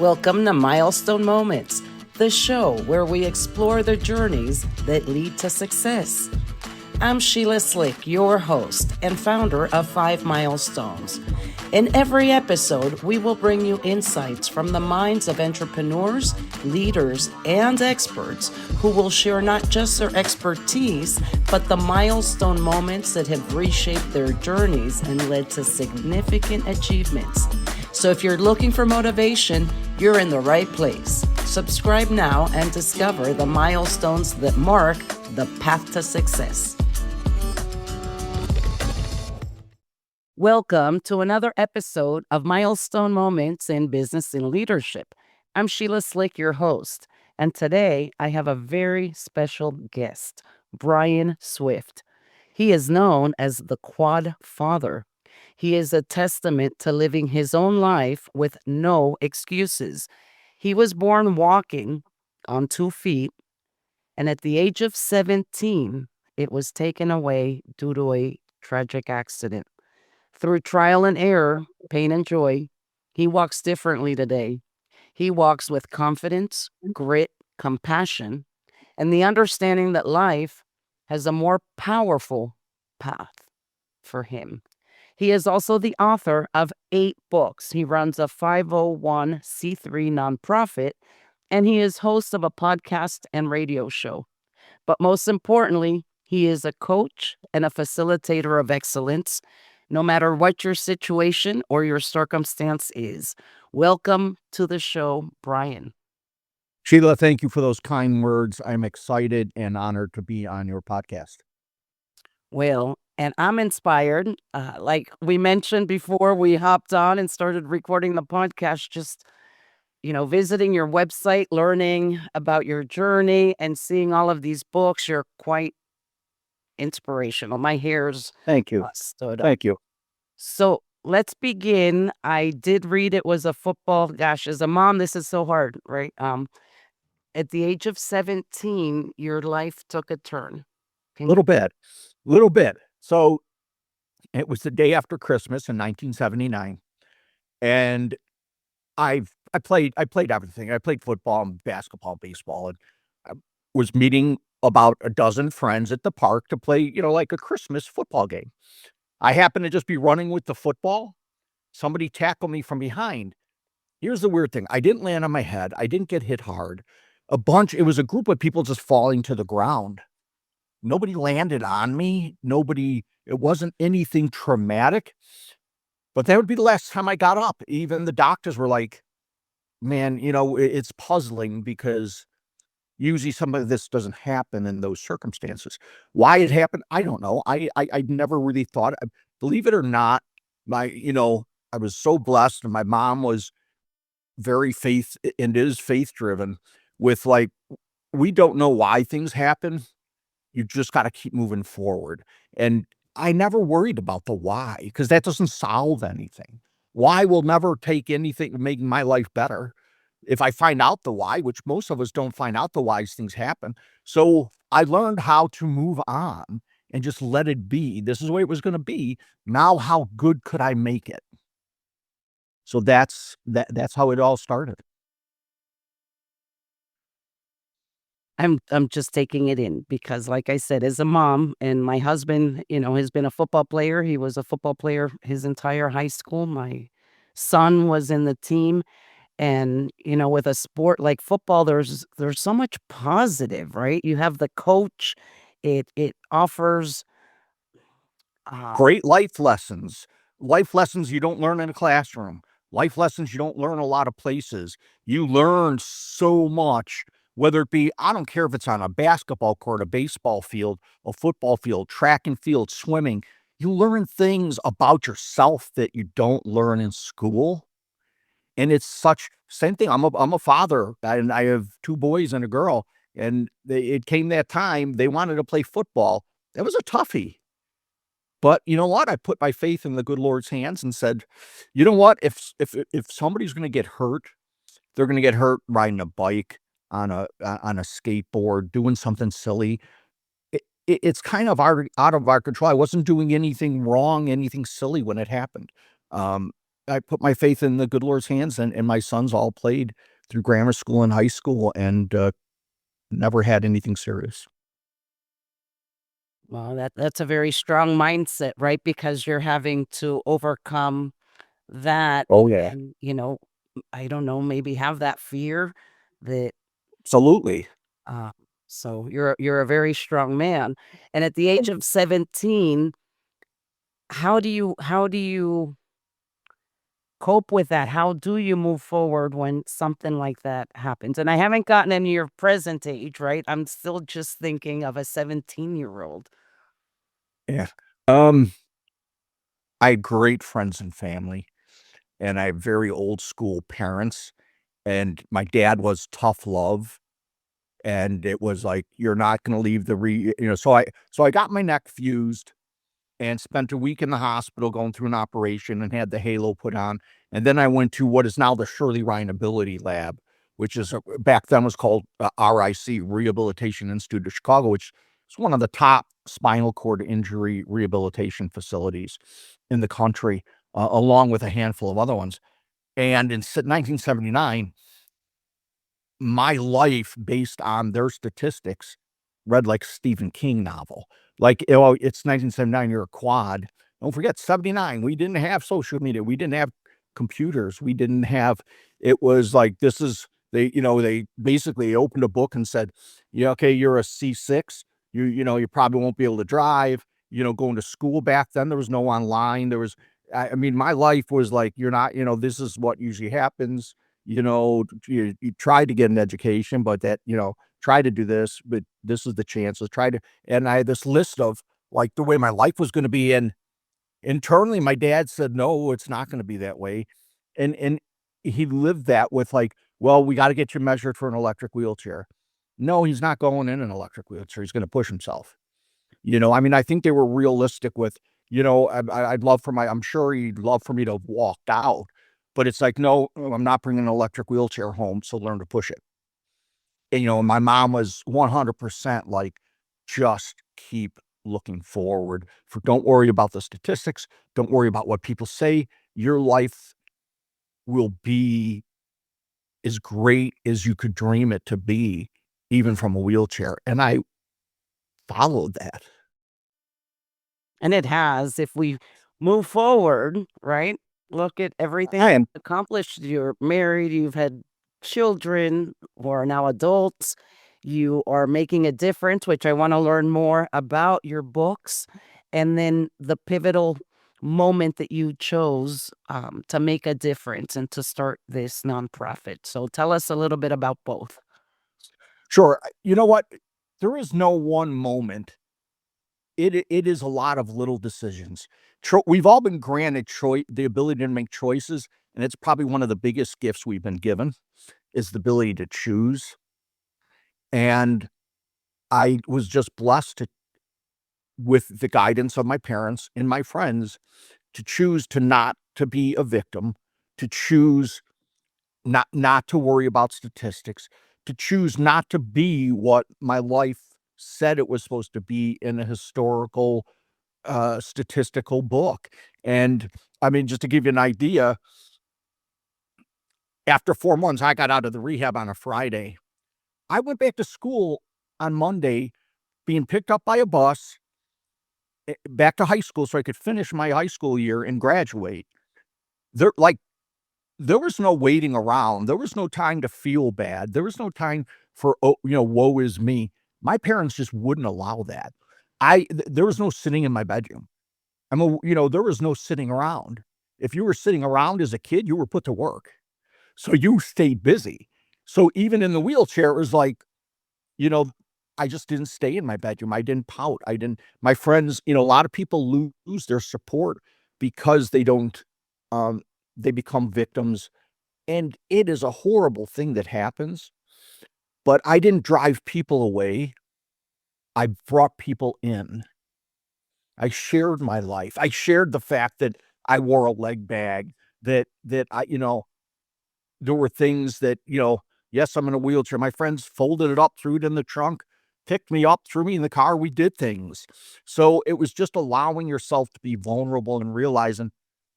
Welcome to Milestone Moments, the show where we explore the journeys that lead to success. I'm Sheila Slick, your host and founder of 5 Milestones. In every episode, we will bring you insights from the minds of entrepreneurs, leaders, and experts who will share not just their expertise, but the milestone moments that have reshaped their journeys and led to significant achievements. So if you're looking for motivation, you're in the right place. Subscribe now and discover the milestones that mark the path to success. Welcome to another episode of Milestone Moments in Business and Leadership. I'm Sheila Slick, your host, and today I have a very special guest, Brian Swift. He is known as the Quad Father. He is a testament to living his own life with no excuses. He was born walking on 2 feet, and at the age of 17, it was taken away due to a tragic accident. Through trial and error, pain and joy, he walks differently today. He walks with confidence, grit, compassion, and the understanding that life has a more powerful path for him. He is also the author of 8 books. He runs a 501c3 nonprofit, and he is host of a podcast and radio show. But most importantly, he is a coach and a facilitator of excellence, no matter what your situation or your circumstance is. Welcome to the show, Brian. Sheila, thank you for those kind words. I'm excited and honored to be on your podcast. Well, and I'm inspired. Like we mentioned before we hopped on and started recording the podcast, just, visiting your website, learning about your journey and seeing all of these books. You're quite inspirational. My hair's Thank you. stood up. Thank you. So let's begin. I did read it was a football. Gosh, as a mom, this is so hard, right? At the age of 17, your life took a turn. Little bit. So it was the day after Christmas in 1979, and I played everything. I played football, basketball, baseball, and I was meeting about a dozen friends at the park to play, like a Christmas football game. I happened to just be running with the football. Somebody tackled me from behind. Here's the weird thing. I didn't land on my head. I didn't get hit hard. It was a group of people just falling to the ground. Nobody landed on me. It wasn't anything traumatic, but that would be the last time I got up. Even the doctors were like, man, it's puzzling because usually some of this doesn't happen in those circumstances. Why it happened, I don't know. I never really thought, believe it or not, I was so blessed, and my mom was very faith and is faith driven with like, we don't know why things happen. You just got to keep moving forward. And I never worried about the why, because that doesn't solve anything. Why will never take anything to make my life better. If I find out the why, which most of us don't find out the why things happen. So I learned how to move on and just let it be. This is the way it was going to be. Now, how good could I make it? So that's how it all started. I'm just taking it in because, like I said, as a mom, and my husband, has been a football player. He was a football player his entire high school. My son was in the team, and with a sport like football, there's so much positive, right? You have the coach. It offers Great life lessons you don't learn in a classroom, life lessons you don't learn a lot of places. You learn so much, whether it be, I don't care if it's on a basketball court, a baseball field, a football field, track and field, swimming. You learn things about yourself that you don't learn in school. And it's such same thing. I'm a father, and I have 2 boys and a girl, and it came that time they wanted to play football. That was a toughie. But you know what? I put my faith in the good Lord's hands and said, you know what? If somebody's going to get hurt, they're going to get hurt riding a bike, on a skateboard, doing something silly. It's kind of out of our control. I wasn't doing anything wrong, anything silly when it happened. I put my faith in the good Lord's hands, and my sons all played through grammar school and high school and, never had anything serious. Well, that's a very strong mindset, right? Because you're having to overcome that Oh, yeah. and, I don't know, maybe have that fear that Absolutely. uh so you're a very strong man. And at the age of 17, how do you cope with that? How do you move forward when something like that happens? And I haven't gotten into your present age, right? I'm still just thinking of a 17-year-old. Yeah. I had great friends and family, and I have very old school parents, and my dad was tough love, and it was like, "You're not gonna leave the so I got my neck fused and spent a week in the hospital going through an operation and had the halo put on, and then I went to what is now the Shirley Ryan Ability Lab, which is, back then was called, RIC, Rehabilitation Institute of Chicago, which is one of the top spinal cord injury rehabilitation facilities in the country, along with a handful of other ones, and in 1979 my life based on their statistics read like a Stephen King novel. Like, it's 1979, you're a quad. Don't forget, 79, we didn't have social media, we didn't have computers, we didn't have it was like, this is they basically opened a book and said, "Yeah, okay, you're a C6, you probably won't be able to drive." Going to school back then, there was no online, there was I mean, my life was like, you're not this is what usually happens. You try to get an education, but try to do this, but this is the chances. Try to, and I had this list of like the way my life was going to be. And internally, my dad said, no, it's not going to be that way. And he lived that with like, well, we got to get you measured for an electric wheelchair. No, he's not going in an electric wheelchair. He's going to push himself. I mean, I think they were realistic with, I'd love for I'm sure he'd love for me to have walked out, but it's like, no, I'm not bringing an electric wheelchair home, so learn to push it. And, my mom was 100% like, just keep looking forward. Don't worry about the statistics. Don't worry about what people say. Your life will be as great as you could dream it to be, even from a wheelchair. And I followed that. And it has. If we move forward, right? Look at everything And accomplished. You're married, you've had children who are now adults. You are making a difference, which I want to learn more about your books. And then the pivotal moment that you chose to make a difference and to start this nonprofit. So tell us a little bit about both. sure, you know what? There is no one moment. It is a lot of little decisions. We've all been granted the ability to make choices, and it's probably one of the biggest gifts we've been given is the ability to choose. And I was just blessed with the guidance of my parents and my friends to choose to not to be a victim, to choose not to worry about statistics, to choose not to be what my life said it was supposed to be in a historical statistical book. And I mean, just to give you an idea, after 4 months, I got out of the rehab on a Friday. I went back to school on Monday, being picked up by a bus, back to high school so I could finish my high school year and graduate. There like, there was no waiting around. There was no time to feel bad. There was no time for, "Oh, woe is me." My parents just wouldn't allow that. There was no sitting in my bedroom. There was no sitting around. If you were sitting around as a kid, you were put to work. So you stayed busy. So even in the wheelchair, it was like, you know, I just didn't stay in my bedroom. I didn't pout. I didn't My friends, a lot of people lose their support because they don't they become victims, and it is a horrible thing that happens, but I didn't drive people away. I brought people in. I shared my life. I shared the fact that I wore a leg bag, that there were things that, yes, I'm in a wheelchair. My friends folded it up, threw it in the trunk, picked me up, threw me in the car. We did things. So it was just allowing yourself to be vulnerable and realizing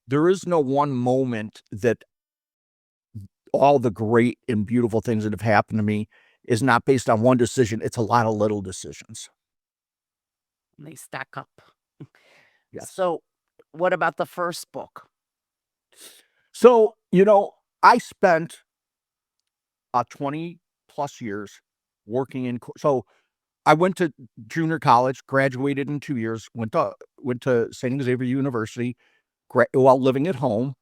there is no one moment that all the great and beautiful things that have happened to me is not based on one decision. It's a lot of little decisions. They stack up. Yes. So, what about the first book? So, I spent 20 plus years working so I went to junior college, graduated in 2 years, went to St. Xavier University, while living at home,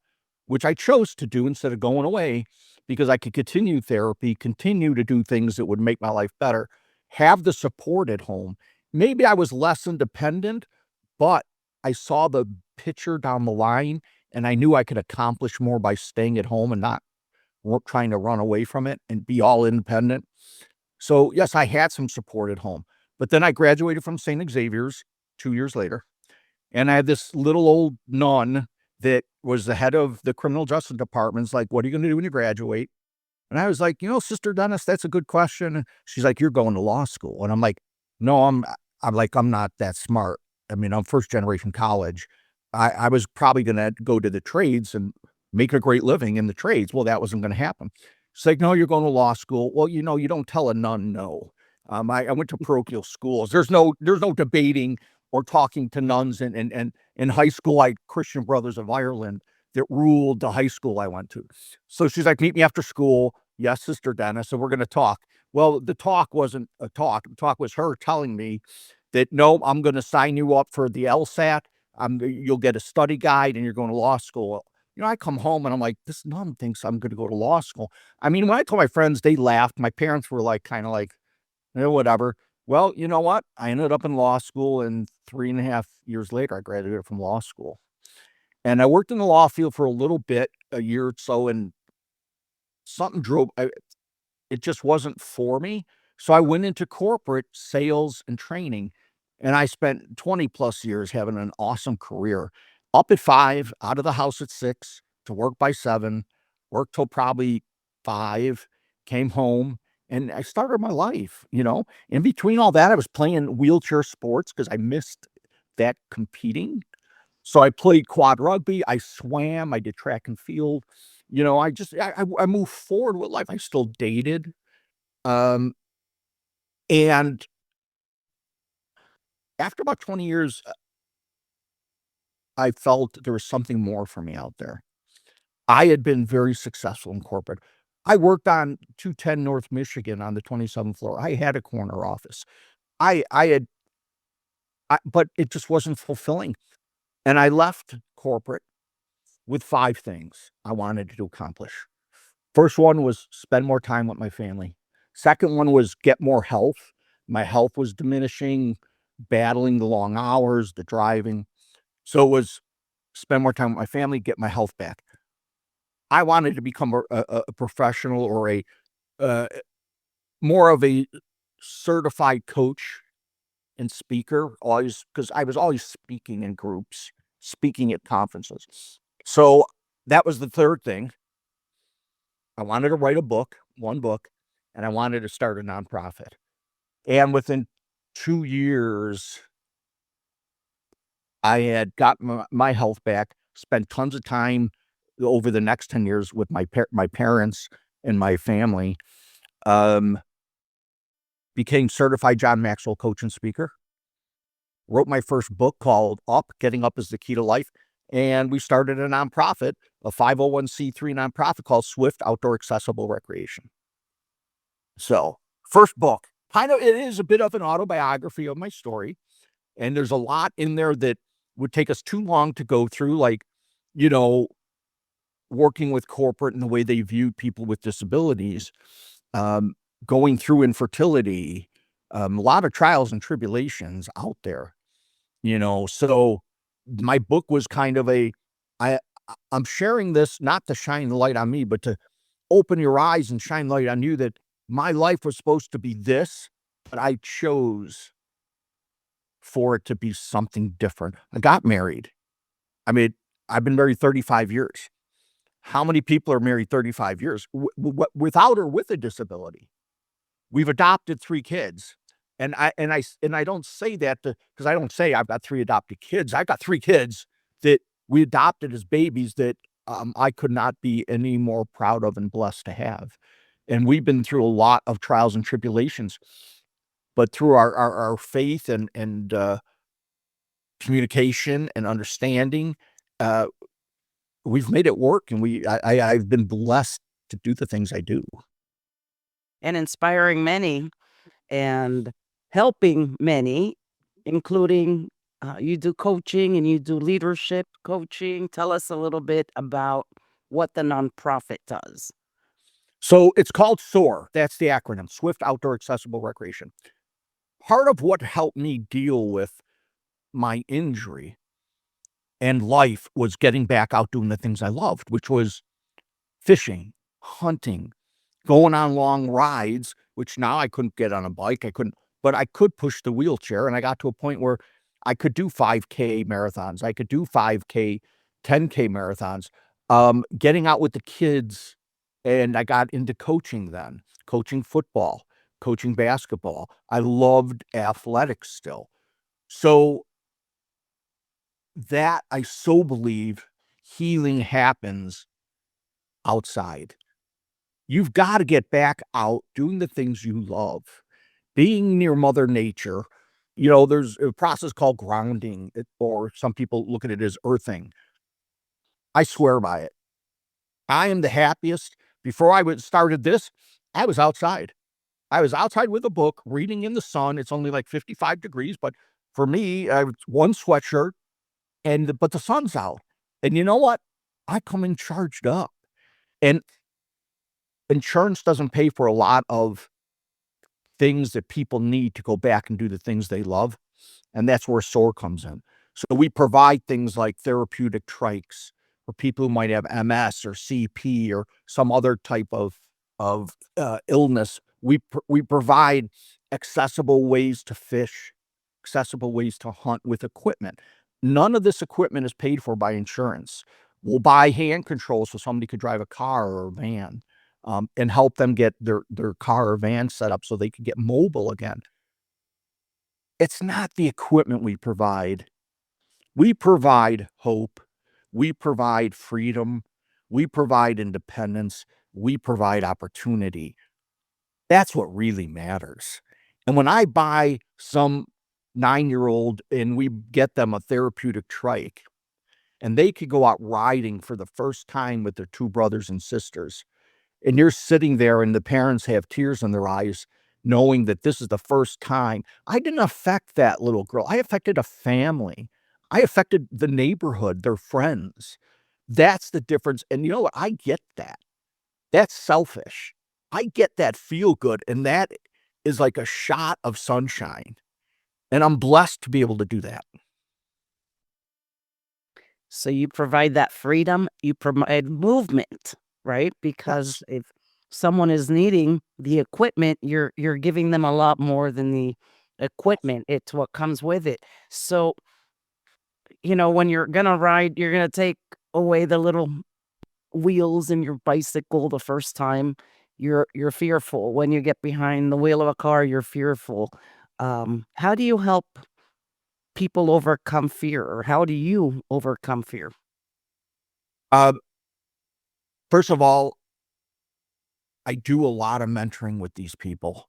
which I chose to do instead of going away because I could continue therapy, continue to do things that would make my life better, have the support at home. Maybe I was less independent, but I saw the picture down the line and I knew I could accomplish more by staying at home and not trying to run away from it and be all independent. So, yes, I had some support at home. But then I graduated from St. Xavier's 2 years later, and I had this little old nun that was the head of the criminal justice department. It's like, "What are you gonna do when you graduate?" And I was like, Sister Dennis, that's a good question." She's like, "You're going to law school." And I'm like, "No, I'm like, I'm not that smart. I mean, I'm first generation college. I was probably gonna go to the trades and make a great living in the trades." Well, that wasn't gonna happen. She's like, "No, you're going to law school." Well, you don't tell a nun no. I went to parochial schools. There's no debating or talking to nuns and in high school, I Christian Brothers of Ireland that ruled the high school I went to. So she's like, "Meet me after school." "Yes, Sister Dennis, and we're gonna talk." Well, the talk wasn't a talk. The talk was her telling me that, "No, I'm gonna sign you up for the LSAT. You'll get a study guide and you're going to law school." I come home and I'm like, "This nun thinks I'm gonna go to law school." I mean, when I told my friends, they laughed. My parents were like, kinda like, whatever." Well, you know what? I ended up in law school, and 3.5 years later, I graduated from law school. And I worked in the law field for a little bit, a year or so, and something it just wasn't for me. So I went into corporate sales and training, and I spent 20 plus years having an awesome career. Up at 5, out of the house at 6, to work by 7, worked till probably 5, came home, and I started my life. In between all that, I was playing wheelchair sports because I missed that competing. So I played quad rugby, I swam, I did track and field. I moved forward with life. I still dated, um, and after about 20 years, I felt there was something more for me out there. I had been very successful in corporate. I worked on 210 North Michigan on the 27th floor. I had a corner office. I had but it just wasn't fulfilling, and I left corporate with 5 things I wanted to accomplish. First one was spend more time with my family. Second one was get more health. My health was diminishing, battling the long hours, the driving. So it was spend more time with my family, get my health back. I wanted to become a professional or a uh, more of a certified coach and speaker, always because I was always speaking in groups, speaking at conferences. So that was the third thing. I wanted to write a book, one book, and I wanted to start a nonprofit. And within 2 years, I had gotten my health back, spent tons of time over the next 10 years with my parents and my family, um, became certified John Maxwell coach and speaker, wrote my first book called Up, Getting Up is the Key to Life, and we started a nonprofit, a 501(c)(3) nonprofit called Swift Outdoor Accessible Recreation. So, first book, kind of it is a bit of an autobiography of my story, and there's a lot in there that would take us too long to go through, like, you know, working with corporate and the way they viewed people with disabilities, um, going through infertility, a lot of trials and tribulations out there. So my book was kind of I I'm sharing this not to shine the light on me, but to open your eyes and shine light on you that my life was supposed to be this, but I chose for it to be something different. I got married. I mean, I've been married 35 years. How many people are married 35 years without or with a disability? We've adopted 3 kids. And I don't say that because I don't say I've got 3 adopted kids. I've got 3 kids that we adopted as babies that I could not be any more proud of and blessed to have. And we've been through a lot of trials and tribulations, but through our faith and communication and understanding, uh, we've made it work, and I've been blessed to do the things I do. and inspiring many and helping many, including you do coaching and you do leadership coaching. Tell us a little bit about what the nonprofit does. So it's called SOAR. That's the acronym, Swift Outdoor Accessible Recreation. Part of what helped me deal with my injury and life was getting back out doing the things I loved, which was fishing, hunting, going on long rides, which now I couldn't get on a bike. I couldn't, but I could push the wheelchair. And I got to a point where I could do 5K marathons. I could do 5K, 10K marathons. Getting out with the kids. And I got into coaching then, coaching football, coaching basketball. I loved athletics still. So that I so believe healing happens outside. You've got to get back out doing the things you love, being near Mother Nature. You know, there's a process called grounding, or some people look at it as earthing. I swear by it. I am the happiest. Before I started this, I was outside. I was outside with a book, reading in the sun. It's only like 55 degrees, but for me, one sweatshirt, but the sun's out. And you know what? I come in charged up. And insurance doesn't pay for a lot of things that people need to go back and do the things they love, and that's where SOAR comes in. So we provide things like therapeutic trikes for people who might have MS or CP or some other type of illness. We provide accessible ways to fish, accessible ways to hunt with equipment. None of this equipment is paid for by insurance. We'll buy hand controls so somebody could drive a car or a van, and help them get their car or van set up so they can get mobile again. It's not the equipment we provide. We provide hope. We provide freedom. We provide independence. We provide opportunity. That's what really matters. And when I buy some 9-year-old and we get them a therapeutic trike and they could go out riding for the first time with their two brothers and sisters, and you're sitting there and the parents have tears in their eyes knowing that this is the first time. I didn't affect that little girl. I affected a family. I affected the neighborhood, their friends. That's the difference. And you know what? I get that. That's selfish. I get that feel good. And that is like a shot of sunshine. And I'm blessed to be able to do that. So you provide that freedom, you provide movement, right? Because Yes. if someone is needing the equipment, you're giving them a lot more than the equipment. It's what comes with it. So, when you're gonna ride, you're gonna take away the little wheels in your bicycle the first time. You're fearful. When you get behind the wheel of a car, you're fearful. How do you help people overcome fear, or how do you overcome fear? Um, First of all, I do a lot of mentoring with these people.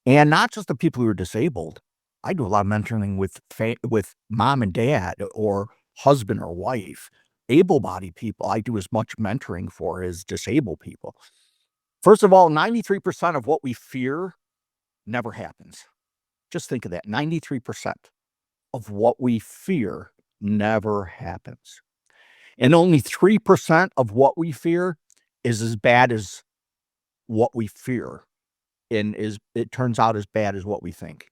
And not just the people who are disabled. I do a lot of mentoring with mom and dad or husband or wife, able-bodied people. I do as much mentoring for as disabled people. First of all, 93% of what we fear never happens. Just think of that, 93% of what we fear never happens. And only 3% of what we fear is as bad as what we fear, and it turns out as bad as what we think.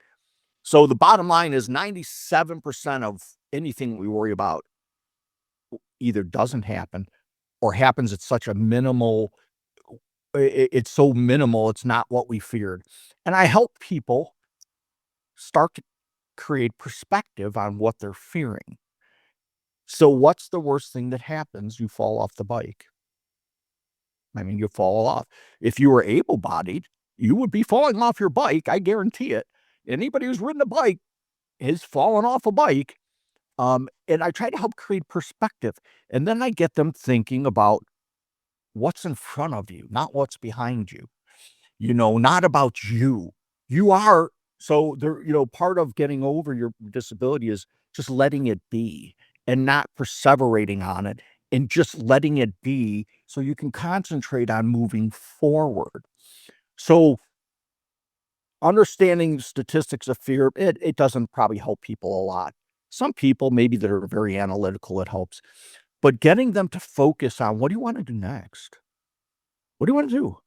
So the bottom line is 97% of anything we worry about either doesn't happen or happens at such a minimal, it's so minimal, it's not what we feared. And I help people start to create perspective on what they're fearing. So what's the worst thing that happens? You fall off the bike. I mean, you fall off. If you were able-bodied, you would be falling off your bike, I guarantee it. Anybody who's ridden a bike has fallen off a bike. And I try to help create perspective, and then I get them thinking about what's in front of you, not what's behind you. Not about you. You are so there, part of getting over your disability is just letting it be and not perseverating on it and just letting it be so you can concentrate on moving forward. So understanding statistics of fear, it doesn't probably help people a lot. Some people, maybe that are very analytical, it helps. But getting them to focus on what do you want to do next? What do you want to do?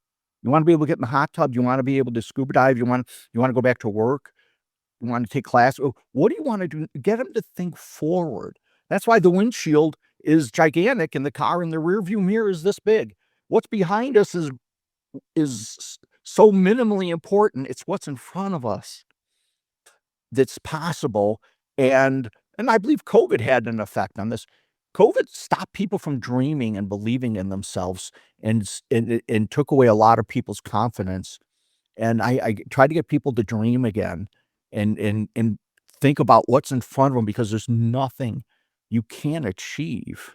You want to be able to get in the hot tub? You want to be able to scuba dive? You want to go back to work? You want to take class? What do you want to do? Get them to think forward. That's why the windshield is gigantic and the car in the rearview mirror is this big. What's behind us is so minimally important. It's what's in front of us that's possible. And I believe COVID had an effect on this. COVID stopped people from dreaming and believing in themselves and took away a lot of people's confidence. And I try to get people to dream again and think about what's in front of them because there's nothing you can't achieve.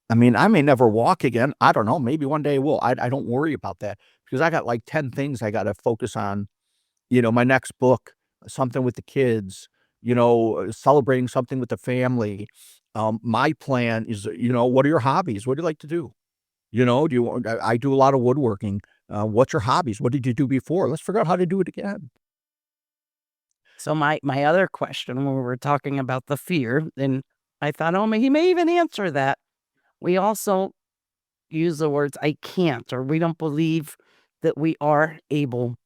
I mean, I may never walk again. I don't know. Maybe one day I will. I don't worry about that because I got like 10 things I got to focus on. My next book, something with the kids, celebrating something with the family. My plan is, what are your hobbies? What do you like to do? Do you want I do a lot of woodworking. What's your hobbies? What did you do before? Let's figure out how to do it again. So my other question when we were talking about the fear, and I thought, "Oh, he may even answer that." We also use the words, "I can't," or we don't believe that we are able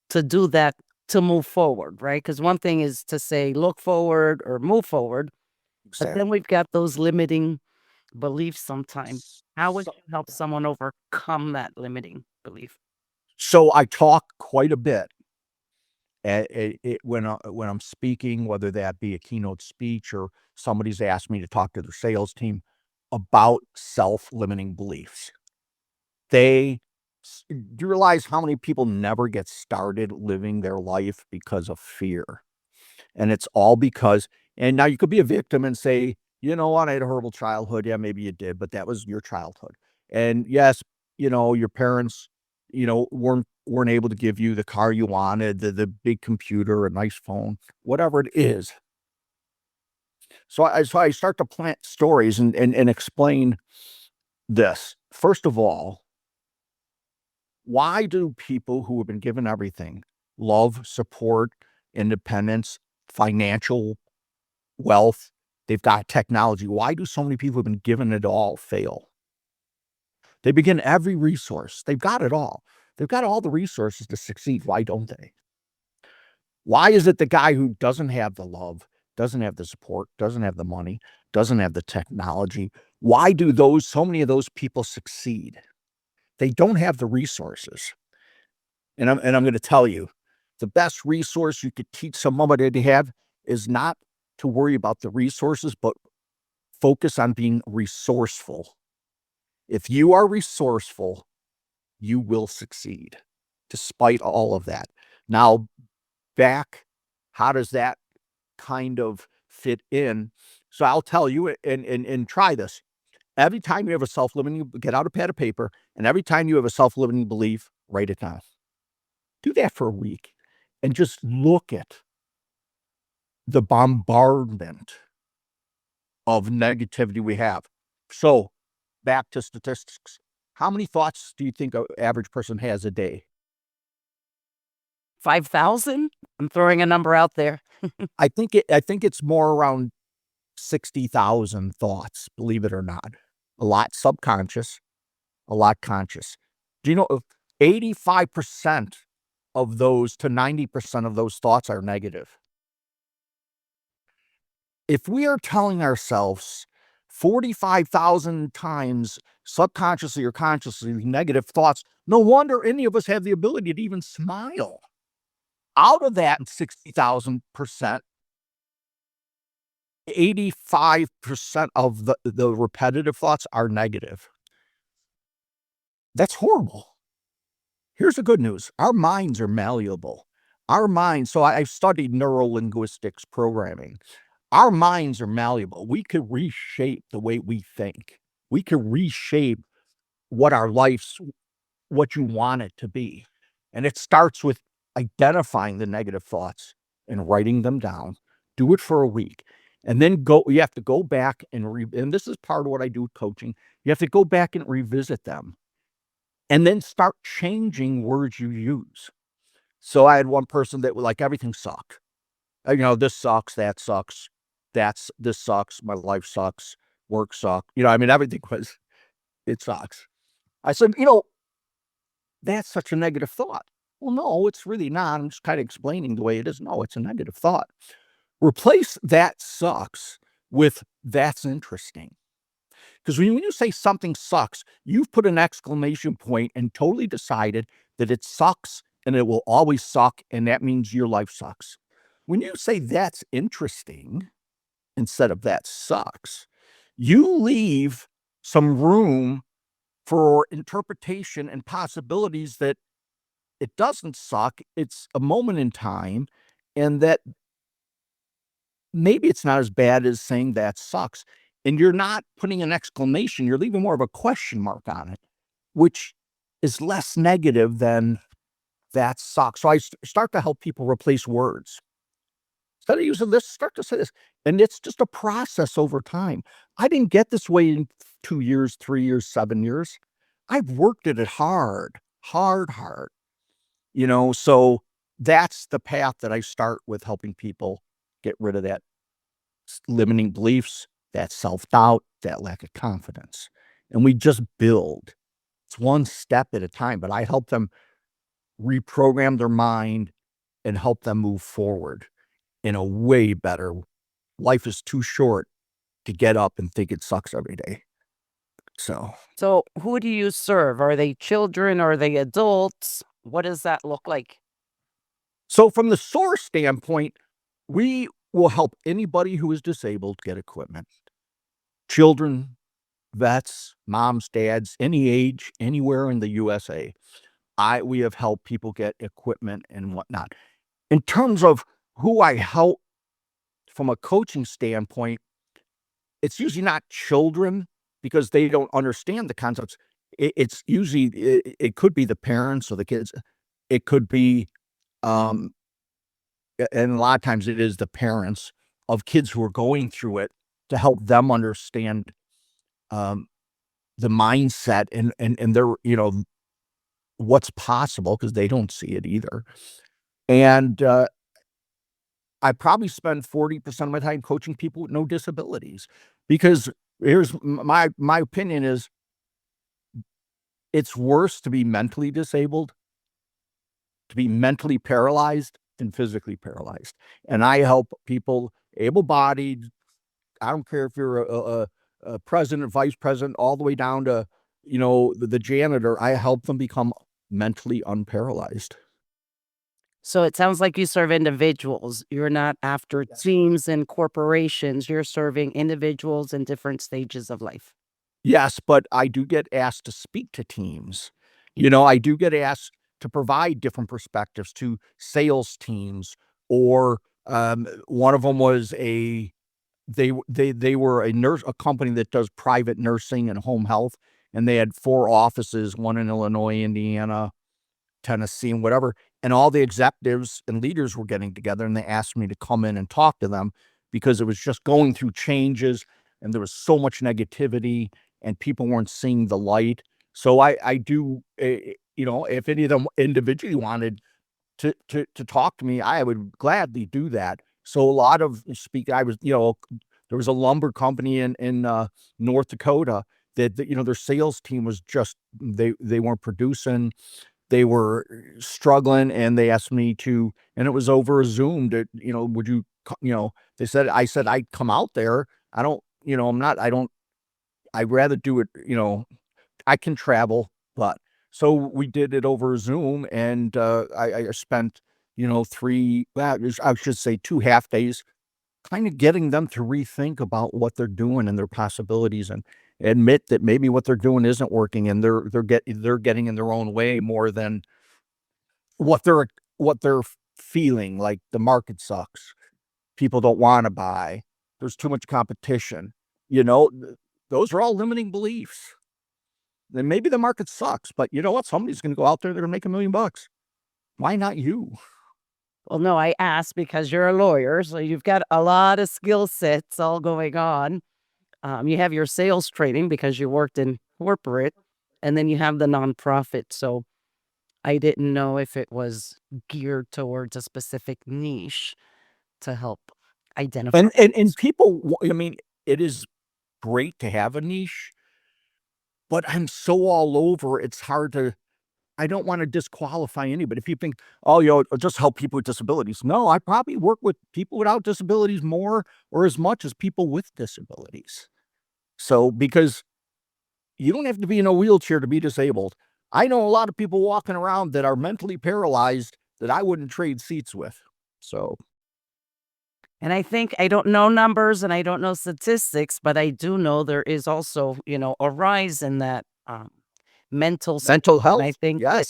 to do that to move forward, right? Because one thing is to say, "Look forward," or "Move forward," but then Exactly. we've got those limiting beliefs sometimes. How would So you help someone overcome that limiting belief? so I talk quite a bit when I'm speaking, whether that be a keynote speech or somebody's asked me to talk to their sales team about self-limiting beliefs. They do you realize how many people never get started living their life because of fear? And it's all because and now you could be a victim and say, "You know what? I had a horrible childhood." Yeah, maybe you did, but that was your childhood. And yes, your parents, weren't able to give you the car you wanted, the big computer, a nice phone, whatever it is. So I start to plant stories and explain this. First of all, why do people who have been given everything, love, support, independence, financial wealth, they've got technology. Why do so many people who've been given it all fail? They begin every resource. They've got it all. They've got all the resources to succeed. Why don't they? Why is it the guy who doesn't have the love, doesn't have the support, doesn't have the money, doesn't have the technology? Why do so many of those people succeed? They don't have the resources. And I'm going to tell you, the best resource you could teach somebody to have is not to worry about the resources, but focus on being resourceful. If you are resourceful, you will succeed despite all of that. Now, back, how does that kind of fit in? So I'll tell you and try this. Every time you have a self-limiting, get out a pad of paper, and every time you have a self-limiting belief, write it down. Do that for a week and just look at the bombardment of negativity we have. So, back to statistics. How many thoughts do you think an average person has a day? 5,000? I'm throwing a number out there. I think it's more around 60,000 thoughts, believe it or not. A lot subconscious, a lot conscious. Do you know 85% of those to 90% of those thoughts are negative? If we are telling ourselves 45,000 times subconsciously or consciously negative thoughts, no wonder any of us have the ability to even smile. Out of that 60,000%, 85% of the repetitive thoughts are negative. That's horrible. Here's the good news. Our minds are malleable. Our minds, so I've studied neurolinguistics programming. our minds are malleable. We could reshape the way we think. We could reshape what our life's what you want it to be. And it starts with identifying the negative thoughts and writing them down. Do it for a week. And then you have to go back and this is part of what I do with coaching. You have to go back and revisit them and then start changing words you use. So I had one person that was like, everything sucked. This sucks, that sucks, this sucks, my life sucks, work sucks. I mean, everything was, it sucks. I said, that's such a negative thought. Well, no, it's really not. I'm just kind of explaining the way it is. No, it's a negative thought. Replace that sucks with that's interesting. Because when you say something sucks, you've put an exclamation point and totally decided that it sucks and it will always suck. And that means your life sucks. When you say that's interesting instead of that sucks, you leave some room for interpretation and possibilities that it doesn't suck. It's a moment in time, and that maybe it's not as bad as saying that sucks. And you're not putting an exclamation, you're leaving more of a question mark on it, which is less negative than that sucks. So I start to help people replace words. Instead of using this, start to say this. And it's just a process over time. I didn't get this way in 2 years, 3 years, 7 years. I've worked at it hard, hard, hard. So that's the path that I start with, helping people get rid of that limiting beliefs, that self-doubt, that lack of confidence. And we just build. It's one step at a time, but I help them reprogram their mind and help them move forward in a way better. Life is too short to get up and think it sucks every day. So So, who do you serve? Are they children? Are they adults? What does that look like? so from the source standpoint, we will help anybody who is disabled get equipment. Children, vets, moms, dads, any age, anywhere in the USA. We have helped people get equipment and whatnot. In terms of who I help from a coaching standpoint, it's usually not children because they don't understand the concepts. It's usually, it could be the parents or the kids. It could be, um, and a lot of times it is the parents of kids who are going through it, to help them understand um, the mindset and their, what's possible, because they don't see it either. And I probably spend 40% of my time coaching people with no disabilities, because here's my opinion is, it's worse to be mentally disabled, to be mentally paralyzed than physically paralyzed. And I help people, able-bodied, I don't care if you're a president, vice president, all the way down to, the janitor. I help them become mentally unparalyzed. So, it sounds like you serve individuals. You're not after Yes. teams and corporations. You're serving individuals in different stages of life. Yes, but I do get asked to speak to teams. I do get asked to provide different perspectives to sales teams, or one of them was they were a company that does private nursing and home health, and they had 4 offices, one in Illinois, Indiana, Tennessee, and whatever. And all the executives and leaders were getting together, and they asked me to come in and talk to them, because it was just going through changes and there was so much negativity and people weren't seeing the light. So I do, if any of them individually wanted to talk to me, I would gladly do that. So a lot of I was, there was a lumber company in North Dakota that their sales team was just, they weren't producing, they were struggling, and they asked me to, and it was over a Zoom, to, would you, they said, I said, I'd come out there. I don't, I'm not, I don't, I'd rather do it, I can travel, but so we did it over Zoom, and I spent, 3, well, I should say 2 half days, kind of getting them to rethink about what they're doing and their possibilities, and admit that maybe what they're doing isn't working, and they're getting in their own way more than what they're feeling, like the market sucks. People don't wanna buy. There's too much competition. Those are all limiting beliefs. Then maybe the market sucks, but you know what? Somebody's going to go out there, they're going to make $1 million. Why not you? Well, no, I asked because you're a lawyer, so you've got a lot of skill sets all going on. You have your sales training because you worked in corporate, and then you have the nonprofit. So I didn't know if it was geared towards a specific niche to help identify. And people, I mean, it is great to have a niche, but I'm so all over, it's hard to, I don't want to disqualify anybody. If you think, oh, just help people with disabilities. No, I probably work with people without disabilities more or as much as people with disabilities. So, because you don't have to be in a wheelchair to be disabled. I know a lot of people walking around that are mentally paralyzed that I wouldn't trade seats with. So, And I think I don't know numbers and I don't know statistics, but I do know there is also, a rise in that mental s- mental and I health, think that,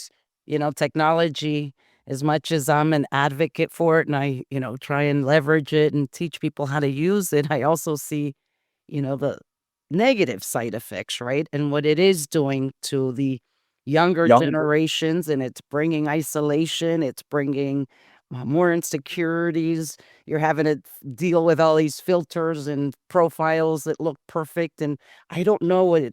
yes. technology, as much as I'm an advocate for it and I, try and leverage it and teach people how to use it, I also see, the negative side effects, right? And what it is doing to the younger Younger. generations, and it's bringing isolation, it's bringing more insecurities. You're having to deal with all these filters and profiles that look perfect. And I don't know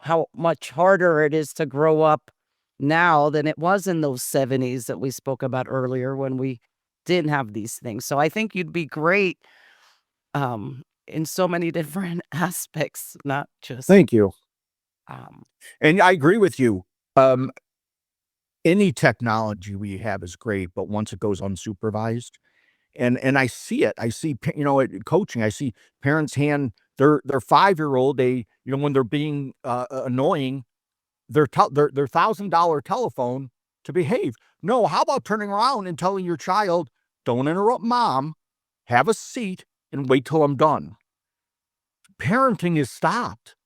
how much harder it is to grow up now than it was in those 70s that we spoke about earlier when we didn't have these things. So I think you'd be great in so many different aspects, not just Thank you. um And I agree with you. Um, any technology we have is great, but once it goes unsupervised, and I see it. I see, at coaching, I see parents hand their 5-year-old when they're being annoying, their $1,000 telephone to behave. No, how about turning around and telling your child, "Don't interrupt mom, have a seat, and wait till I'm done." Parenting is stopped.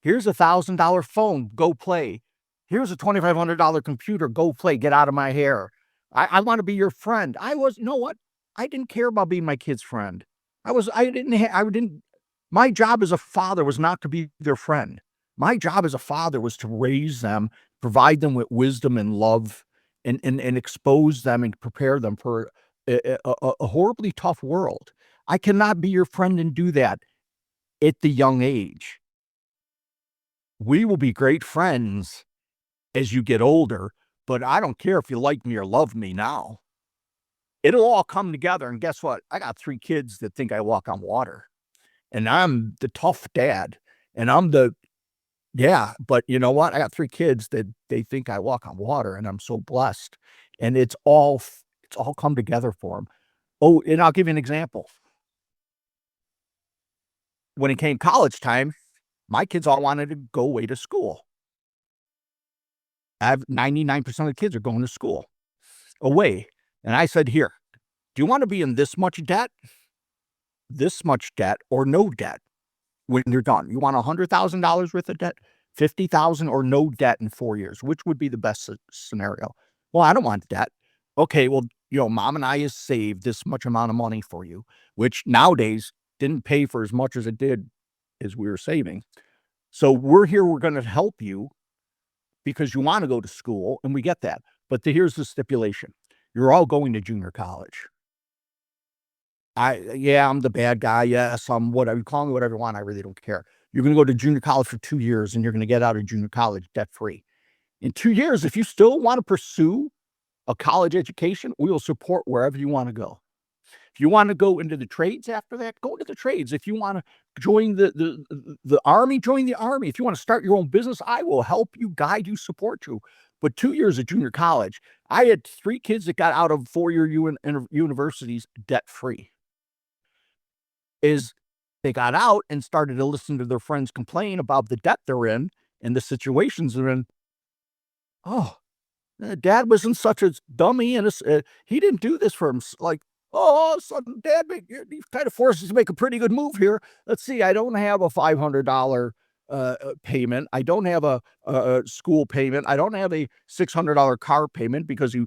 Here's $1,000 phone, go play. Here's a $2,500 computer, go play, get out of my hair. I want to be your friend. You know what? I didn't care about being my kid's friend. I didn't, my job as a father was not to be their friend. My job as a father was to raise them, provide them with wisdom and love, and expose them and prepare them for a horribly tough world. I cannot be your friend and do that at the young age. We will be great friends as you get older, but I don't care if you like me or love me now. It'll all come together. And guess what? I got 3 kids that think I walk on water, and I'm the tough dad. And yeah, but you know what? I got 3 kids that they think I walk on water, and I'm so blessed. And it's all come together for them. Oh, and I'll give you an example. When it came college time, my kids all wanted to go away to school. I have 99% of the kids are going to school away. And I said, here, do you want to be in this much debt, or no debt when you're done? You want $100,000 worth of debt, 50,000, or no debt in 4 years? Which would be the best scenario? Well, I don't want debt. Okay, well, mom and I has saved this much amount of money for you, which nowadays didn't pay for as much as it did as we were saving. So we're here. We're going to help you because you want to go to school, and we get that. But here's the stipulation. You're all going to junior college. Yeah, I'm the bad guy. Yes, I'm whatever. You call me whatever you want. I really don't care. You're going to go to junior college for 2 years, and you're going to get out of junior college debt free. In 2 years, if you still want to pursue a college education, we will support wherever you want to go. If you want to go into the trades after that, go into the trades. If you want to join the army, join the army. If you want to start your own business, I will help you, guide you, support you. But 2 years of junior college, I had 3 kids that got out of 4-year universities debt free. Is they got out and started to listen to their friends complain about the debt they're in and the situations they're in. Oh, dad wasn't such a dummy, and he didn't do this for him. Like, oh, son, dad, he kind of forces to make a pretty good move here. Let's see, I don't have a $500 payment. I don't have a school payment. I don't have a $600 car payment because he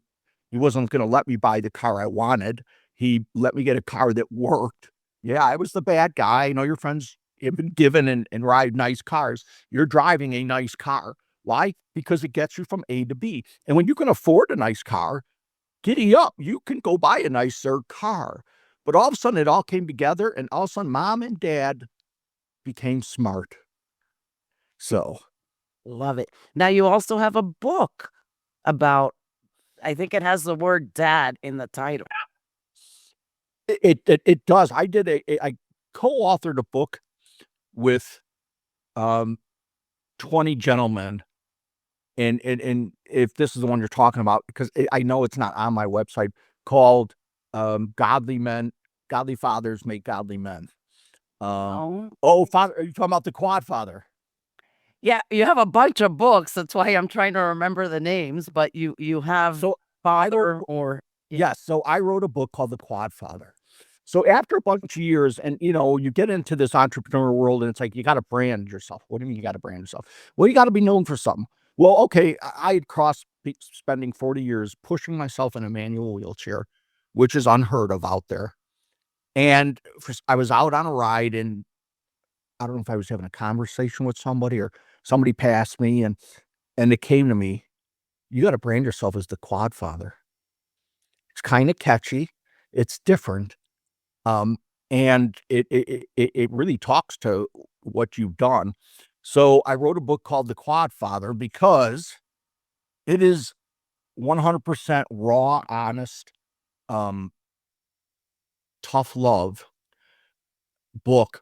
wasn't going to let me buy the car I wanted. He let me get a car that worked. Yeah, I was the bad guy. I know your friends have been given and ride nice cars. You're driving a nice car. Why? Because it gets you from A to B. And when you can afford a nice car, giddy up. You can go buy a nicer car. But all of a sudden, it all came together, and all of a sudden, mom and dad became smart. So Love it. Now you also have a book about, I think it has the word dad in the title. it does. I co-authored a book with um 20 gentlemen, and if this is the one you're talking about, because I know it's not on my website, called Godly Men, Godly Fathers Make Godly Men. Um, Oh. oh, father, are you talking about the Quad Father? Yeah, you have a bunch of books, that's why I'm trying to remember the names, but you have So I wrote father or yeah. Yes, so I wrote a book called The Quad Father. So after a bunch of years, and you get into this entrepreneur world, and it's like you got to brand yourself. What do you mean you got to brand yourself? Well, you got to be known for something. Well, okay, I had crossed spending 40 years pushing myself in a manual wheelchair, which is unheard of out there. And I was out on a ride, and I don't know if I was having a conversation with somebody or somebody passed me, and it came to me, you got to brand yourself as the Quad Father. It's kind of catchy. It's different. Um, and it really talks to what you've done. So I wrote a book called The Quad Father because it is 100% raw, honest, um, tough love book.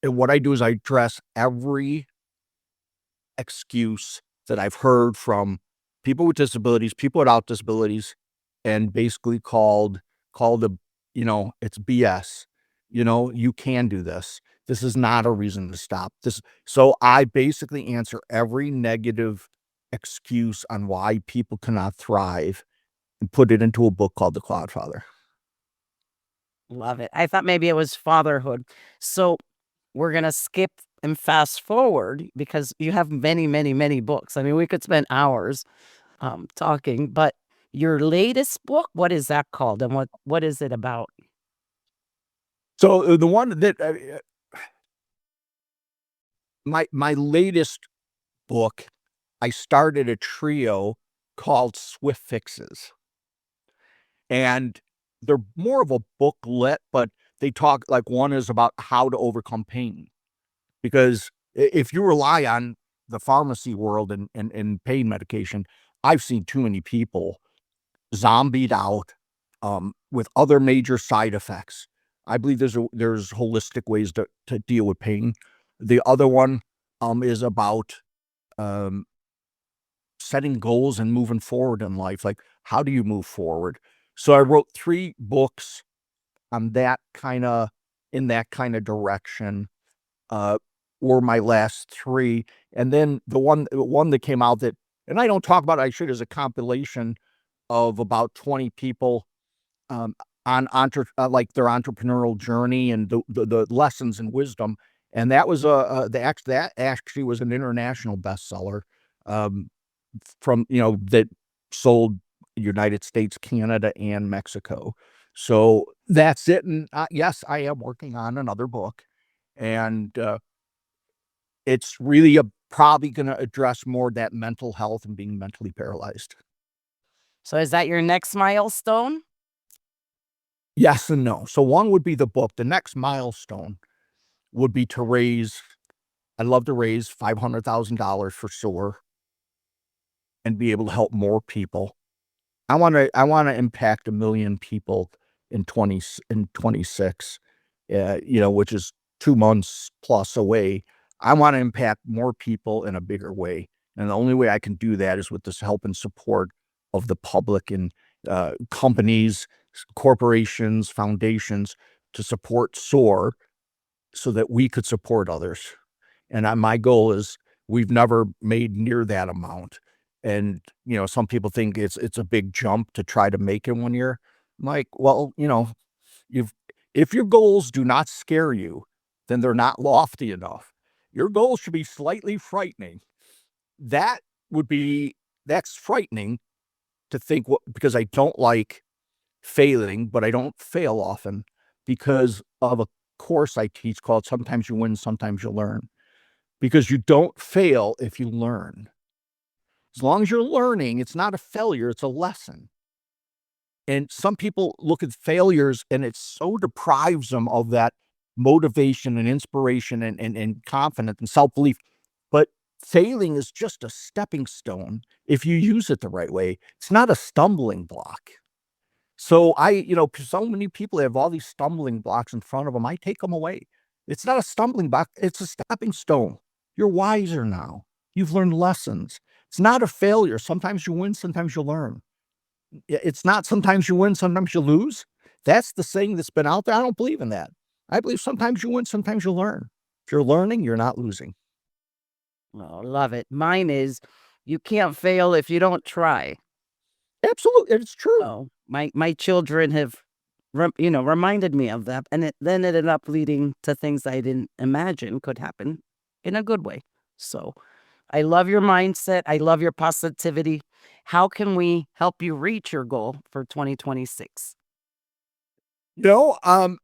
And what I do is I address every excuse that I've heard from people with disabilities, people without disabilities, and basically called a, it's BS. You can do this. This is not a reason to stop. This So I basically answer every negative excuse on why people cannot thrive and put it into a book called The Cloudfather. Love it. I thought maybe it was fatherhood. So we're gonna skip and fast forward because you have many, many, many books. I mean, we could spend hours talking, but your latest book, what is that called, and what is it about? So the one that my latest book, I started a trio called Swift Fixes. And they're more of a booklet, but they talk like one is about how to overcome pain. Because if you rely on the pharmacy world and pain medication, I've seen too many people zombied out with other major side effects. I believe there's holistic ways to deal with pain. The other one is about um, setting goals and moving forward in life. Like, how do you move forward? So I wrote 3 books on that kinda in that kinda direction, uh, were my last 3, and then the one that came out that, and I don't talk about it, I should, as a compilation of about 20 people, um, on like, their entrepreneurial journey and the lessons and wisdom, and that was, that actually was an international bestseller, um, that sold United States, Canada, and Mexico. So that's it. And yes, I am working on another book, and it's really probably going to address more that mental health and being mentally paralyzed. So is that your next milestone? Yes and no. So one would be the book. The next milestone would be to raise. I'd love to raise $500,000 for SOAR and be able to help more people. I wanna impact 1,000,000 people in 26, which is 2 months plus away. I wanna impact more people in a bigger way, and the only way I can do that is with this help and support of the public and, companies, corporations, foundations to support SOAR so that we could support others. And my goal is we've never made near that amount. And, some people think it's a big jump to try to make in 1 year. I'm like, well, you've if your goals do not scare you, then they're not lofty enough. Your goals should be slightly frightening. That would be that's frightening to think, what, because I don't like failing, but I don't fail often. because of a course I teach called Sometimes You Win, Sometimes You Learn. Because you don't fail if you learn. As long as you're learning, it's not a failure, it's a lesson. And some people look at failures and it so deprives them of that motivation and inspiration and confidence and self belief. But failing is just a stepping stone if you use it the right way. It's not a stumbling block. So so many people have all these stumbling blocks in front of them. I take them away. It's not a stumbling block, it's a stepping stone. You're wiser now. You've learned lessons. It's not a failure. Sometimes you win, sometimes you learn. It's not sometimes you win, sometimes you lose. That's the saying that's been out there. I don't believe in that. I believe sometimes you win, sometimes you learn. If you're learning, you're not losing. Oh, love it. Mine is you can't fail if you don't try. Absolutely, it's true. Oh, my children have reminded me of that, and it then ended up leading to things I didn't imagine could happen in a good way. So, I love your mindset. I love your positivity. How can we help you reach your goal for 2026? You know, um,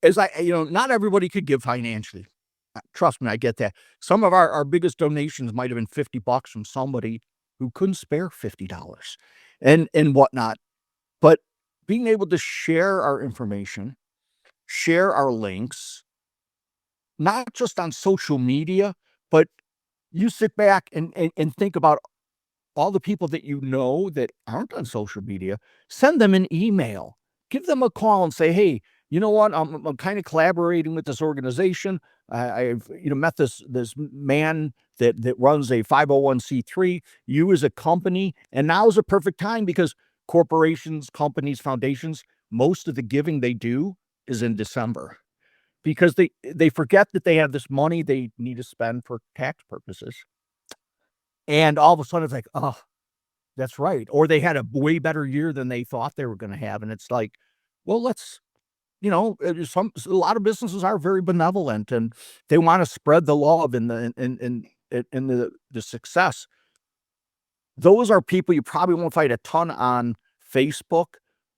as not everybody could give financially. Trust me, I get that. Some of our biggest donations might have been $50 from somebody who couldn't spare $50 and whatnot. But being able to share our information, share our links, not just on social media, but you sit back and think about all the people that you know that aren't on social media, send them an email, give them a call and say, hey, you know what? I'm kind of collaborating with this organization. I've met this man that runs a 501(c)(3). You as a company, and now is a perfect time because corporations, companies, foundations, most of the giving they do is in December because they forget that they have this money they need to spend for tax purposes. And all of a sudden it's like, oh, that's right. Or they had a way better year than they thought they were gonna have, and it's like, well, a lot of businesses are very benevolent, and they wanna spread the love and the success. Those are people you probably won't find a ton on Facebook,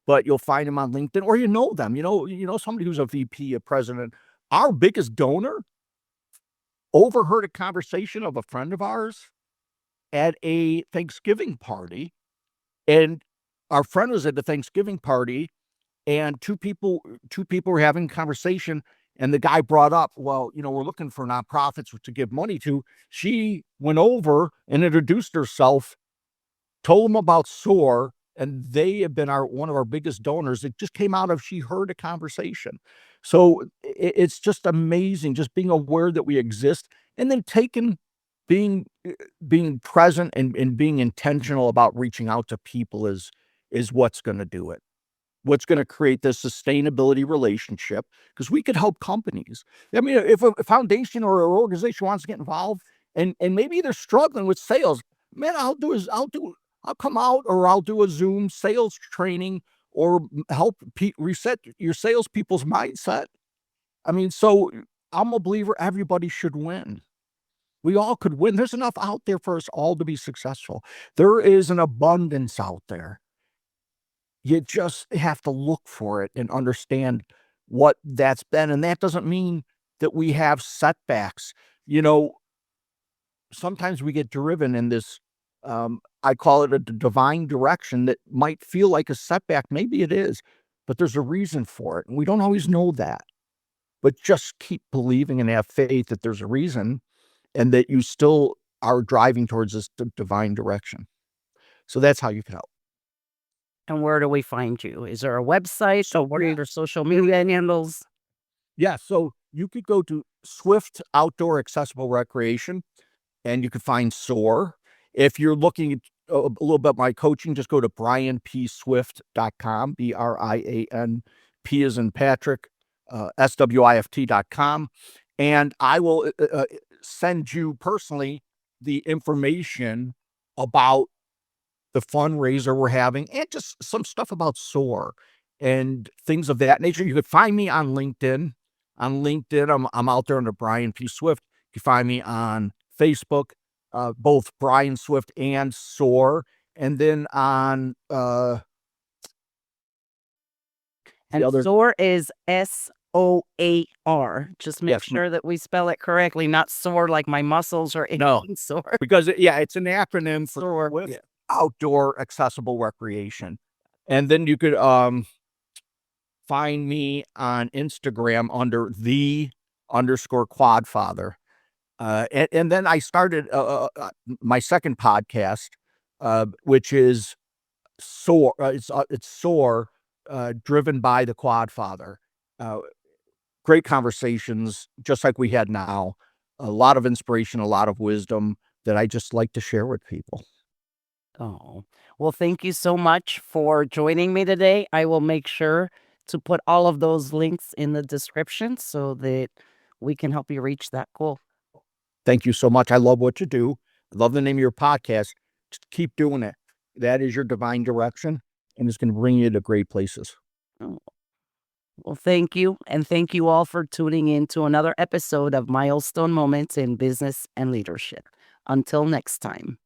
but you'll find them on LinkedIn, or you know them. You know somebody who's a VP, a president. Our biggest donor overheard a conversation of a friend of ours at a Thanksgiving party. And our friend was at the Thanksgiving party, and two people were having a conversation, and the guy brought up, "Well, we're looking for nonprofits to give money to." She went over and introduced herself, told them about SOAR, and they have been one of our biggest donors. It just came out of she heard a conversation. So it's just amazing, just being aware that we exist, and then being being present and being intentional about reaching out to people is what's going to do it. What's going to create this sustainability relationship because we could help companies. I mean, if a foundation or an organization wants to get involved and maybe they're struggling with sales, man, I'll come out or I'll do a Zoom sales training or help reset your salespeople's mindset. I mean, so I'm a believer everybody should win. We all could win. There's enough out there for us all to be successful. There is an abundance out there. You just have to look for it and understand what that's been. And that doesn't mean that we have setbacks. You know, sometimes we get driven in this, I call it a divine direction that might feel like a setback. Maybe it is, but there's a reason for it. And we don't always know that. But just keep believing and have faith that there's a reason and that you still are driving towards this divine direction. So that's how you can help. And where do we find you? Is there a website? So What are your social media handles? yeah, so you could go to Swift Outdoor Accessible Recreation and you could find SOAR. If you're looking at a little bit my coaching, just go to brianpswift.com, Brian, P as in Patrick, SWIFT.com. And I will send you personally the information about the fundraiser we're having and just some stuff about SOAR and things of that nature. You could find me on LinkedIn. On LinkedIn, I'm out there under Brian P. Swift. You can find me on Facebook, both Brian Swift and SOAR. And then on And other SOAR is SOAR. Just make yes, sure that we spell it correctly, not sore like my muscles or no, aching sore. because it's an acronym for SOAR. Swift Yeah. Outdoor Accessible Recreation. And then you could find me on Instagram under _quadfather. And then I started my second podcast, which is Soar. It's Soar, driven by the Quadfather. Uh, Great conversations, just like we had now. A lot of inspiration, a lot of wisdom that I just like to share with people. Oh, well, thank you so much for joining me today. I will make sure to put all of those links in the description so that we can help you reach that goal. Thank you so much. I love what you do. I love the name of your podcast. Just keep doing it. That is your divine direction, and it's going to bring you to great places. Oh, well, thank you. And thank you all for tuning in to another episode of Milestone Moments in Business and Leadership. Until next time.